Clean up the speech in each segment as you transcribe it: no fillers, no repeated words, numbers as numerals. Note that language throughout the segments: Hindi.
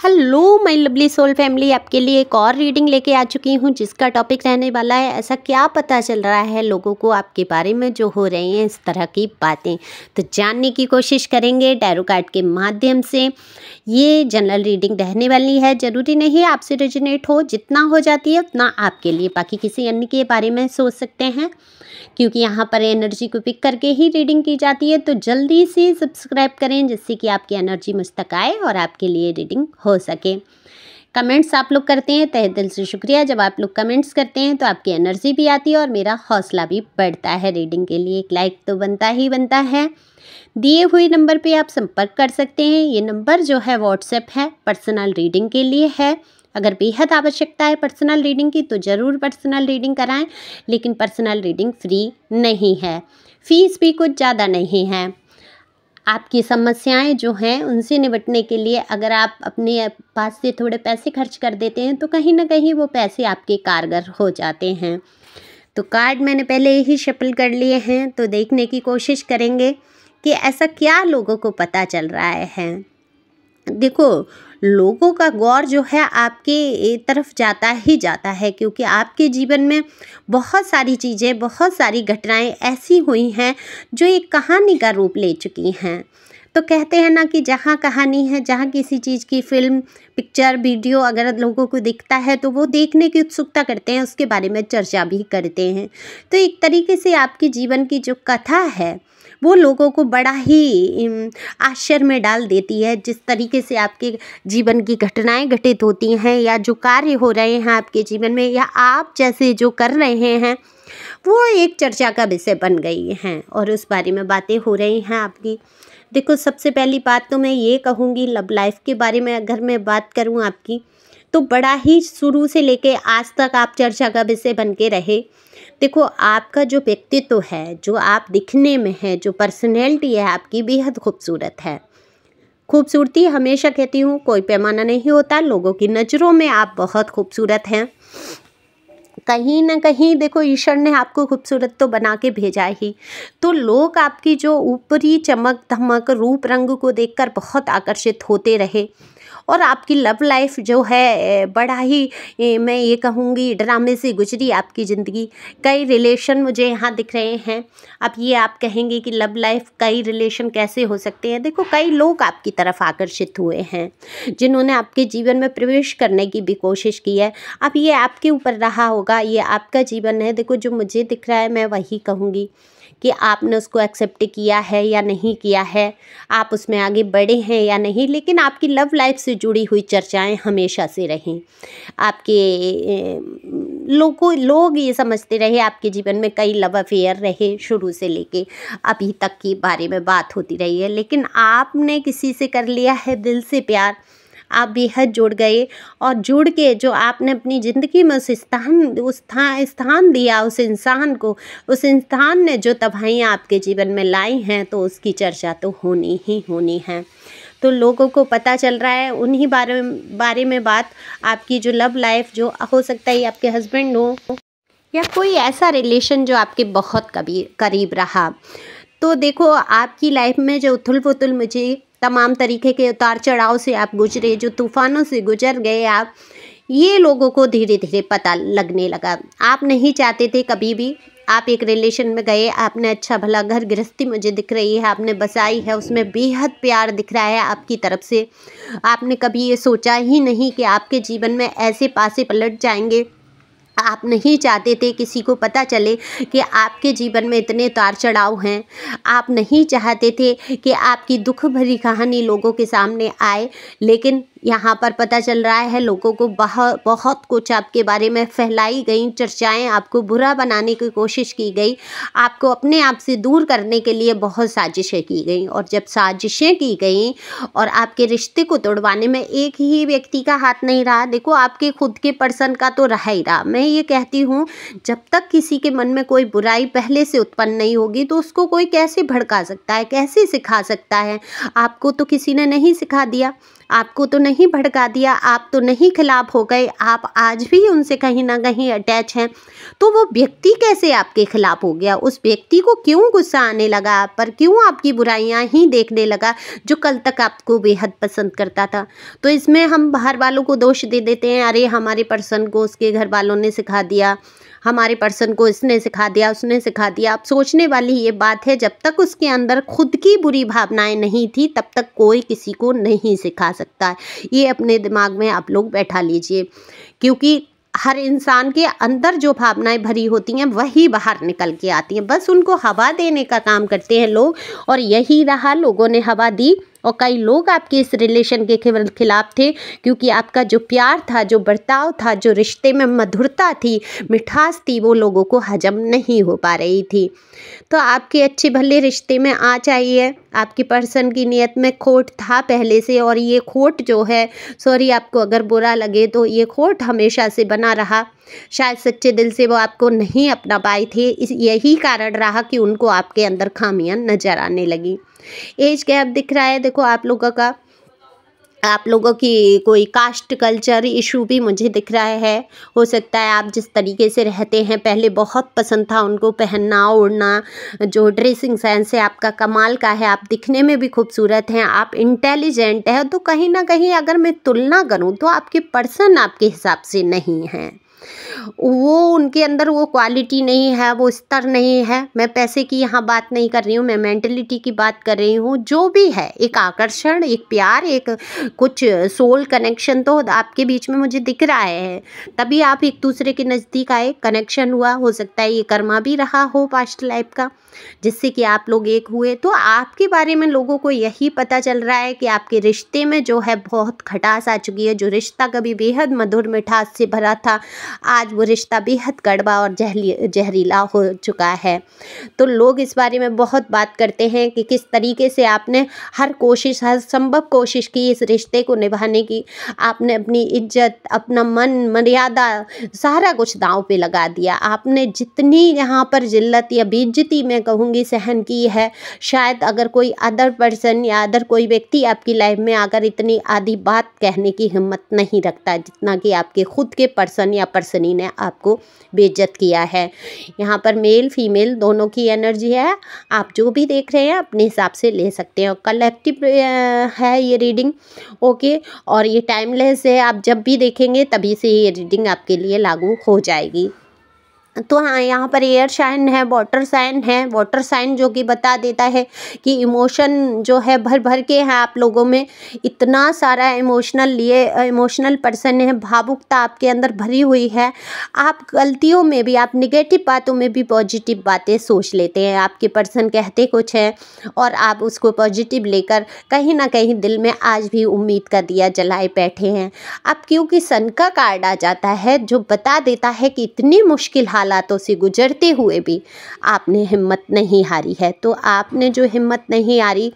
Hello my lovely soul family, आपके लिए एक और रीडिंग लेके आ चुकी हूँ जिसका टॉपिक रहने वाला है ऐसा क्या पता चल रहा है लोगों को आपके बारे में जो हो रही हैं इस तरह की बातें। तो जानने की कोशिश करेंगे टैरो कार्ड के माध्यम से। ये जनरल रीडिंग रहने वाली है, ज़रूरी नहीं आपसे रेजोनेट हो, जितना हो जाती है उतना आपके लिए, बाकी किसी अन्य के बारे में सोच सकते हैं क्योंकि यहाँ पर एनर्जी को पिक करके ही रीडिंग की जाती है। तो जल्दी से सब्सक्राइब करें जिससे कि आपकी एनर्जी मुझ तक आए और आपके लिए रीडिंग हो सके। कमेंट्स आप लोग करते हैं, तहे दिल से शुक्रिया। जब आप लोग कमेंट्स करते हैं तो आपकी एनर्जी भी आती है और मेरा हौसला भी बढ़ता है। रीडिंग के लिए एक लाइक तो बनता ही बनता है। दिए हुए नंबर पे आप संपर्क कर सकते हैं। ये नंबर जो है व्हाट्सएप है, पर्सनल रीडिंग के लिए है। अगर बेहद आवश्यकता है पर्सनल रीडिंग की तो ज़रूर पर्सनल रीडिंग कराएं, लेकिन पर्सनल रीडिंग फ्री नहीं है, फीस भी कुछ ज़्यादा नहीं है। आपकी समस्याएं जो हैं उनसे निपटने के लिए अगर आप अपने पास से थोड़े पैसे खर्च कर देते हैं तो कहीं ना कहीं वो पैसे आपके कारगर हो जाते हैं। तो कार्ड मैंने पहले ही शफल कर लिए हैं, तो देखने की कोशिश करेंगे कि ऐसा क्या लोगों को पता चल रहा है। देखो, लोगों का गौर जो है आपके तरफ जाता ही जाता है क्योंकि आपके जीवन में बहुत सारी चीज़ें, बहुत सारी घटनाएं ऐसी हुई हैं जो एक कहानी का रूप ले चुकी हैं। तो कहते हैं ना कि जहाँ कहानी है, जहाँ किसी चीज़ की फिल्म, पिक्चर, वीडियो अगर लोगों को दिखता है तो वो देखने की उत्सुकता करते हैं, उसके बारे में चर्चा भी करते हैं। तो एक तरीके से आपके जीवन की जो कथा है वो लोगों को बड़ा ही आश्चर्य में डाल देती है। जिस तरीके से आपके जीवन की घटनाएं घटित होती हैं या जो कार्य हो रहे हैं आपके जीवन में या आप जैसे जो कर रहे हैं वो एक चर्चा का विषय बन गई हैं और उस बारे में बातें हो रही हैं आपकी। देखो, सबसे पहली बात तो मैं ये कहूँगी लव लाइफ के बारे में अगर मैं बात करूँ आपकी, तो बड़ा ही शुरू से लेके आज तक आप चर्चा का विषय बन के रहे। देखो, आपका जो व्यक्तित्व है, जो आप दिखने में है, जो पर्सनैलिटी है आपकी बेहद खूबसूरत है। खूबसूरती हमेशा कहती हूँ कोई पैमाना नहीं होता, लोगों की नज़रों में आप बहुत खूबसूरत हैं। कहीं ना कहीं देखो, ईश्वर ने आपको खूबसूरत तो बना के भेजा ही, तो लोग आपकी जो ऊपरी चमक धमक रूप रंग को देखकर बहुत आकर्षित होते रहे। और आपकी लव लाइफ जो है बड़ा ही मैं ये कहूँगी ड्रामे से गुजरी आपकी ज़िंदगी। कई रिलेशन मुझे यहाँ दिख रहे हैं। अब ये आप कहेंगे कि लव लाइफ कई रिलेशन कैसे हो सकते हैं। देखो, कई लोग आपकी तरफ आकर्षित हुए हैं जिन्होंने आपके जीवन में प्रवेश करने की भी कोशिश की है। अब ये आपके ऊपर रहा होगा, ये आपका जीवन है। देखो, जो मुझे दिख रहा है मैं वही कहूँगी कि आपने उसको एक्सेप्ट किया है या नहीं किया है, आप उसमें आगे बढ़े हैं या नहीं, लेकिन आपकी लव लाइफ से जुड़ी हुई चर्चाएं हमेशा से रहीं। आपके लोग ये समझते रहे आपके जीवन में कई लव अफेयर रहे, शुरू से लेके अभी तक की बारे में बात होती रही है, लेकिन आपने किसी से कर लिया है दिल से प्यार, आप बेहद जुड़ गए और जुड़ के जो आपने अपनी ज़िंदगी में उस स्थान दिया उस इंसान को, उस इंसान ने जो तबाहियाँ आपके जीवन में लाई हैं, तो उसकी चर्चा तो होनी ही होनी है। तो लोगों को पता चल रहा है उन्हीं बारे में बात। आपकी जो लव लाइफ जो हो सकता है आपके हस्बैंड हो या कोई ऐसा रिलेशन जो आपके बहुत करीब रहा। तो देखो, आपकी लाइफ में जो उथल पुथल मुझे तमाम तरीके के उतार चढ़ाव से आप गुजरे, जो तूफ़ानों से गुजर गए आप, ये लोगों को धीरे धीरे पता लगने लगा। आप नहीं चाहते थे कभी भी, आप एक रिलेशन में गए, आपने अच्छा भला घर गृहस्थी मुझे दिख रही है आपने बसाई है, उसमें बेहद प्यार दिख रहा है आपकी तरफ से। आपने कभी ये सोचा ही नहीं कि आपके जीवन में ऐसे पासे पलट जाएंगे। आप नहीं चाहते थे किसी को पता चले कि आपके जीवन में इतने उतार चढ़ाव हैं। आप नहीं चाहते थे कि आपकी दुख भरी कहानी लोगों के सामने आए, लेकिन यहाँ पर पता चल रहा है लोगों को बहुत कुछ आपके बारे में फैलाई गई चर्चाएं, आपको बुरा बनाने की कोशिश की गई, आपको अपने आप से दूर करने के लिए बहुत साजिशें की गई। और जब साजिशें की गई और आपके रिश्ते को तोड़वाने में एक ही व्यक्ति का हाथ नहीं रहा, देखो आपके खुद के पर्सन का तो रहा ही रहा। मैं ये कहती हूँ जब तक किसी के मन में कोई बुराई पहले से उत्पन्न नहीं होगी तो उसको कोई कैसे भड़का सकता है, कैसे सिखा सकता है। आपको तो किसी ने नहीं सिखा दिया, आपको तो नहीं भड़का दिया, आप तो नहीं खिलाफ हो गए, आप आज भी उनसे कहीं ना कहीं अटैच हैं। तो वो व्यक्ति कैसे आपके खिलाफ हो गया? उस व्यक्ति को क्यों गुस्सा आने लगा आप पर, क्यों आपकी बुराइयां ही देखने लगा जो कल तक आपको बेहद पसंद करता था? तो इसमें हम बाहर वालों को दोष दे देते हैं, अरे हमारे पर्सन को उसके घर वालों ने सिखा दिया, हमारे पर्सन को इसने सिखा दिया, उसने सिखा दिया। अब सोचने वाली ये बात है, जब तक उसके अंदर खुद की बुरी भावनाएं नहीं थी तब तक कोई किसी को नहीं सिखा सकता। ये अपने दिमाग में आप लोग बैठा लीजिए, क्योंकि हर इंसान के अंदर जो भावनाएं भरी होती हैं वही बाहर निकल के आती हैं, बस उनको हवा देने का काम करते हैं लोग। और यही रहा, लोगों ने हवा दी और कई लोग आपके इस रिलेशन के खिलाफ थे, क्योंकि आपका जो प्यार था, जो बर्ताव था, जो रिश्ते में मधुरता थी, मिठास थी, वो लोगों को हजम नहीं हो पा रही थी। तो आपके अच्छे भले रिश्ते में आ चाहिए, आपके पर्सन की नीयत में खोट था पहले से, और ये खोट जो है, सॉरी आपको अगर बुरा लगे तो, ये खोट हमेशा से बना रहा। शायद सच्चे दिल से वो आपको नहीं अपना पाए थे, यही कारण रहा कि उनको आपके अंदर खामियां नजर आने लगी। एज गैप दिख रहा है, देखो आप लोगों की कोई कास्ट कल्चर इशू भी मुझे दिख रहा है। हो सकता है आप जिस तरीके से रहते हैं, पहले बहुत पसंद था उनको पहनना ओढ़ना, जो ड्रेसिंग सेंस है आपका कमाल का है, आप दिखने में भी खूबसूरत हैं, आप इंटेलिजेंट हैं, तो कहीं ना कहीं अगर मैं तुलना करूं तो आपके पर्सन आपके हिसाब से नहीं हैं, वो उनके अंदर वो क्वालिटी नहीं है, वो स्तर नहीं है। मैं पैसे की यहाँ बात नहीं कर रही हूँ, मैं मेंटलिटी की बात कर रही हूँ। जो भी है, एक आकर्षण, एक प्यार, एक कुछ सोल कनेक्शन तो आपके बीच में मुझे दिख रहा है, तभी आप एक दूसरे के नज़दीक आए, कनेक्शन हुआ। हो सकता है ये कर्मा भी रहा हो पास्ट लाइफ का, जिससे कि आप लोग एक हुए। तो आपके बारे में लोगों को यही पता चल रहा है कि आपके रिश्ते में जो है बहुत खटास आ चुकी है। जो रिश्ता कभी बेहद मधुर मिठास से भरा था, आज वो रिश्ता बेहद कड़वा और जहरीला हो चुका है। तो लोग इस बारे में बहुत बात करते हैं कि किस तरीके से आपने हर संभव कोशिश की इस रिश्ते को निभाने की। आपने अपनी इज्जत, अपना मन, मर्यादा, सारा कुछ दांव पे लगा दिया। आपने जितनी यहाँ पर जिल्लत या बेइज्जती मैं कहूँगी सहन की है, शायद अगर कोई अदर पर्सन या अदर कोई व्यक्ति आपकी लाइफ में आकर इतनी आधी बात कहने की हिम्मत नहीं रखता, जितना कि आपके खुद के पर्सन या पर्सनी ने आपको बेइज्जत किया है। यहाँ पर मेल फीमेल दोनों की एनर्जी है, आप जो भी देख रहे हैं अपने हिसाब से ले सकते हैं। और कलेक्टिव है ये रीडिंग, ओके, और ये टाइमलेस है, आप जब भी देखेंगे तभी से ये रीडिंग आपके लिए लागू हो जाएगी। तो हाँ, यहाँ पर एयर साइन है, वाटर साइन है। वाटर साइन जो कि बता देता है कि इमोशन जो है भर भर के हैं आप लोगों में, इतना सारा इमोशनल पर्सन है, भावुकता आपके अंदर भरी हुई है। आप गलतियों में भी, आप निगेटिव बातों में भी पॉजिटिव बातें सोच लेते हैं। आपके पर्सन कहते कुछ है और आप उसको पॉजिटिव लेकर कहीं ना कहीं दिल में आज भी उम्मीद का दिया जलाए बैठे हैं। अब क्योंकि सन का कार्ड आ जाता है जो बता देता है कि इतनी मुश्किल हालातों से गुजरते हुए भी आपने हिम्मत नहीं हारी है। तो आपने जो हिम्मत नहीं हारी,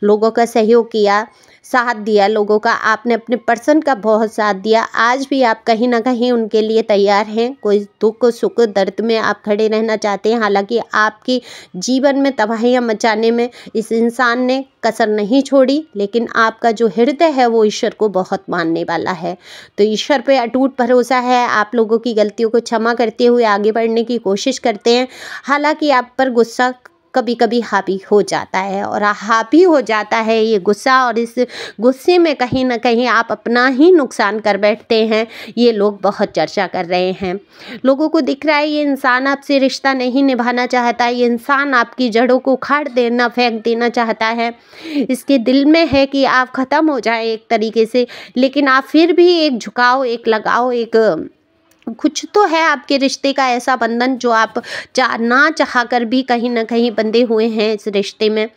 लोगों का सहयोग किया, साथ दिया लोगों का, आपने अपने पर्सन का बहुत साथ दिया। आज भी आप कहीं ना कहीं उनके लिए तैयार हैं। कोई दुख सुख दर्द में आप खड़े रहना चाहते हैं। हालांकि आपके जीवन में तबाहियां मचाने में इस इंसान ने कसर नहीं छोड़ी, लेकिन आपका जो हृदय है वो ईश्वर को बहुत मानने वाला है। तो ईश्वर पे अटूट भरोसा है। आप लोगों की गलतियों को क्षमा करते हुए आगे बढ़ने की कोशिश करते हैं। हालांकि आप पर गुस्सा कभी कभी हावी हो जाता है, और हावी हो जाता है ये गुस्सा, और इस गुस्से में कहीं ना कहीं आप अपना ही नुकसान कर बैठते हैं। ये लोग बहुत चर्चा कर रहे हैं। लोगों को दिख रहा है ये इंसान आपसे रिश्ता नहीं निभाना चाहता, ये इंसान आपकी जड़ों को उखाड़ देना, फेंक देना चाहता है। इसके दिल में है कि आप ख़त्म हो जाए एक तरीके से, लेकिन आप फिर भी एक झुकाव, एक लगाव, एक कुछ तो है आपके रिश्ते का ऐसा बंधन जो आप ना चाह कर भी कहीं ना कहीं बंधे हुए हैं इस रिश्ते में।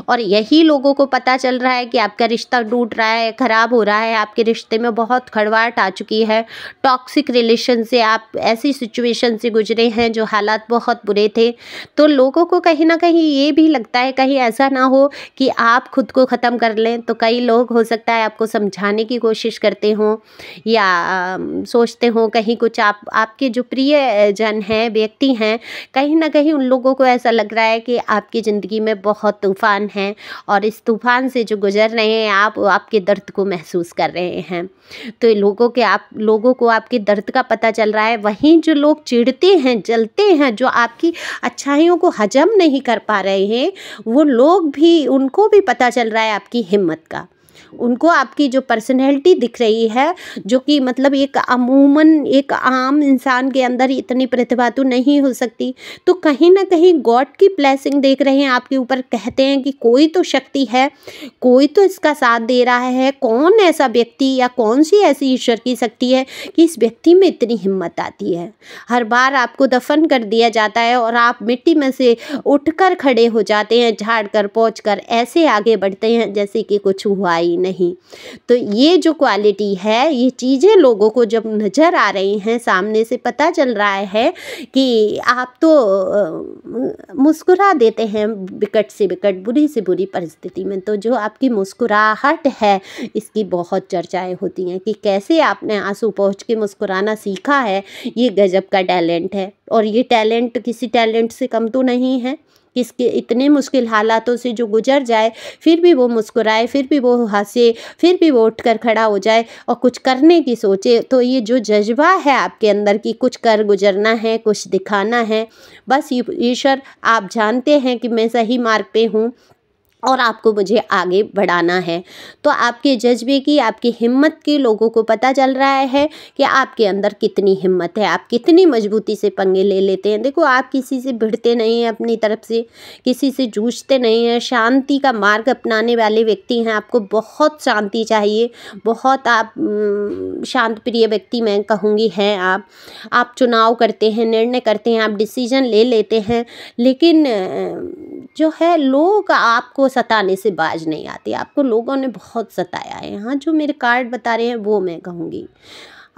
और यही लोगों को पता चल रहा है कि आपका रिश्ता टूट रहा है, ख़राब हो रहा है, आपके रिश्ते में बहुत खड़वाहट आ चुकी है। टॉक्सिक रिलेशन से आप ऐसी सिचुएशन से गुजरे हैं जो हालात बहुत बुरे थे। तो लोगों को कहीं ना कहीं ये भी लगता है कहीं ऐसा ना हो कि आप खुद को ख़त्म कर लें। तो कई लोग हो सकता है आपको समझाने की कोशिश करते हों या सोचते हों कहीं कुछ आपके जो प्रिय जन हैं, व्यक्ति हैं, कहीं ना कहीं उन लोगों को ऐसा लग रहा है कि आपकी ज़िंदगी में बहुत तूफान है और इस तूफान से जो गुजर रहे हैं आप, आपके दर्द को महसूस कर रहे हैं। तो लोगों को आपके दर्द का पता चल रहा है। वहीं जो लोग चिढ़ते हैं, जलते हैं, जो आपकी अच्छाइयों को हजम नहीं कर पा रहे हैं, वो लोग भी, उनको भी पता चल रहा है आपकी हिम्मत का। उनको आपकी जो पर्सनैलिटी दिख रही है, जो कि मतलब एक अमूमन एक आम इंसान के अंदर इतनी प्रतिभा तो नहीं हो सकती, तो कहीं ना कहीं गॉड की ब्लेसिंग देख रहे हैं आपके ऊपर। कहते हैं कि कोई तो शक्ति है, कोई तो इसका साथ दे रहा है। कौन ऐसा व्यक्ति या कौन सी ऐसी ईश्वर की शक्ति है कि इस व्यक्ति में इतनी हिम्मत आती है। हर बार आपको दफन कर दिया जाता है और आप मिट्टी में से उठकर खड़े हो जाते हैं, झाड़ कर पोंछ कर ऐसे आगे बढ़ते हैं जैसे कि कुछ हुआ ही नहीं। तो ये जो क्वालिटी है, ये चीज़ें लोगों को जब नज़र आ रही हैं, सामने से पता चल रहा है कि आप तो मुस्कुरा देते हैं विकट से विकट, बुरी से बुरी परिस्थिति में, तो जो आपकी मुस्कुराहट है इसकी बहुत चर्चाएं होती हैं कि कैसे आपने आंसू पोंछ के मुस्कुराना सीखा है। ये गजब का टैलेंट है और ये टैलेंट किसी टैलेंट से कम तो नहीं है। किसके इतने मुश्किल हालातों से जो गुजर जाए, फिर भी वो मुस्कुराए, फिर भी वो हंसे, फिर भी वो उठकर खड़ा हो जाए और कुछ करने की सोचे। तो ये जो जज्बा है आपके अंदर कि कुछ कर गुजरना है, कुछ दिखाना है, बस ईश्वर आप जानते हैं कि मैं सही मार्ग पे हूँ और आपको मुझे आगे बढ़ाना है। तो आपके जज्बे की, आपकी हिम्मत की लोगों को पता चल रहा है कि आपके अंदर कितनी हिम्मत है, आप कितनी मजबूती से पंगे ले लेते हैं। देखो, आप किसी से भिड़ते नहीं हैं, अपनी तरफ से किसी से जूझते नहीं हैं, शांति का मार्ग अपनाने वाले व्यक्ति हैं। आपको बहुत शांति चाहिए, बहुत आप शांत प्रिय व्यक्ति मैं कहूँगी हैं आप चुनाव करते हैं, निर्णय करते हैं, आप डिसीजन ले लेते हैं, लेकिन जो है लोग आपको सताने से बाज नहीं आते। आपको लोगों ने बहुत सताया है। हाँ, जो मेरे कार्ड बता रहे हैं वो मैं कहूँगी।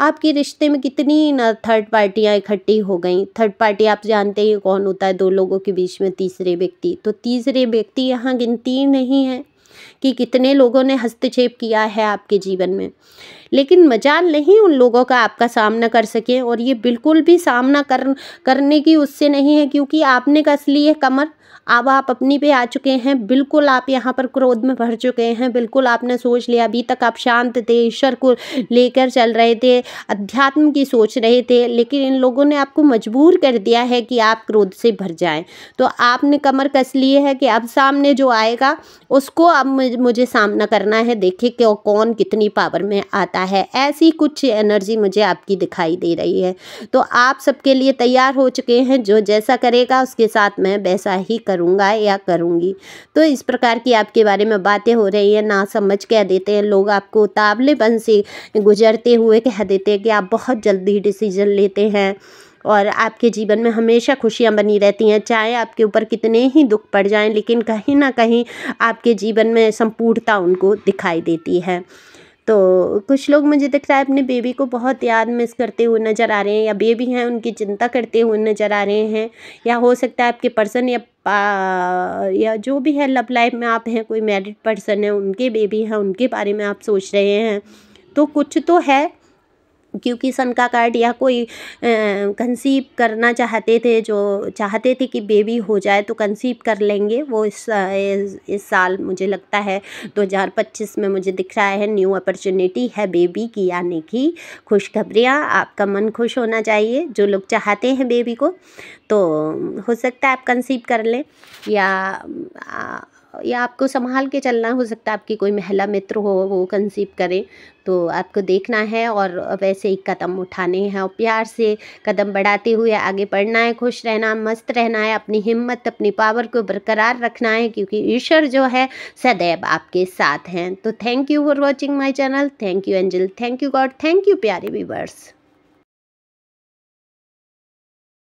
आपके रिश्ते में कितनी न थर्ड पार्टियाँ इकट्ठी हो गई। थर्ड पार्टी आप जानते ही कौन होता है, दो लोगों के बीच में तीसरे व्यक्ति। तो तीसरे व्यक्ति यहाँ गिनती नहीं है कि कितने लोगों ने हस्तक्षेप किया है आपके जीवन में, लेकिन मजाल नहीं उन लोगों का आपका सामना कर सके। और ये बिल्कुल भी सामना करने की उससे नहीं है, क्योंकि आपने कस ली है कमर। अब आप अपनी पे आ चुके हैं, बिल्कुल आप यहाँ पर क्रोध में भर चुके हैं, बिल्कुल आपने सोच लिया। अभी तक आप शांत थे, ईश्वर को लेकर चल रहे थे, अध्यात्म की सोच रहे थे, लेकिन इन लोगों ने आपको मजबूर कर दिया है कि आप क्रोध से भर जाएं। तो आपने कमर कस ली है कि अब सामने जो आएगा उसको अब मुझे सामना करना है। देखिए कि कौन कितनी पावर में आता है। ऐसी कुछ एनर्जी मुझे आपकी दिखाई दे रही है। तो आप सबके लिए तैयार हो चुके हैं, जो जैसा करेगा उसके साथ मैं वैसा ही करूँगा या करूँगी। तो इस प्रकार की आपके बारे में बातें हो रही हैं, ना समझ कह देते हैं लोग, आपको उतावलेपन से गुजरते हुए कह देते हैं कि आप बहुत जल्दी डिसीजन लेते हैं और आपके जीवन में हमेशा खुशियाँ बनी रहती हैं। चाहे आपके ऊपर कितने ही दुख पड़ जाएं, लेकिन कहीं ना कहीं आपके जीवन में संपूर्णता उनको दिखाई देती है। तो कुछ लोग मुझे दिख रहा है अपने बेबी को बहुत याद मिस करते हुए नज़र आ रहे हैं, या बेबी हैं उनकी चिंता करते हुए नज़र आ रहे हैं, या हो सकता है आपके पर्सन या जो भी है लव लाइफ में आप हैं, कोई मैरिड पर्सन है, उनके बेबी हैं, उनके बारे में आप सोच रहे हैं। तो कुछ तो है, क्योंकि सन का कार्ड, या कोई कंसीव करना चाहते थे, जो चाहते थे कि बेबी हो जाए तो कंसीव कर लेंगे वो इस साल मुझे लगता है 2025 में मुझे दिख रहा है न्यू अपॉर्चुनिटी है बेबी की आने की। खुशखबरियाँ, आपका मन खुश होना चाहिए जो लोग चाहते हैं बेबी को। तो हो सकता है आप कंसीव कर लें, या आपको संभाल के चलना, हो सकता है आपकी कोई महिला मित्र हो वो कंसीव करे। तो आपको देखना है और वैसे ही कदम उठाने हैं और प्यार से कदम बढ़ाते हुए आगे बढ़ना है, खुश रहना, मस्त रहना है, अपनी हिम्मत, अपनी पावर को बरकरार रखना है, क्योंकि ईश्वर जो है सदैव आपके साथ हैं। तो thank you for watching my channel, thank you angel, thank you God, thank you प्यारे व्यूअर्स।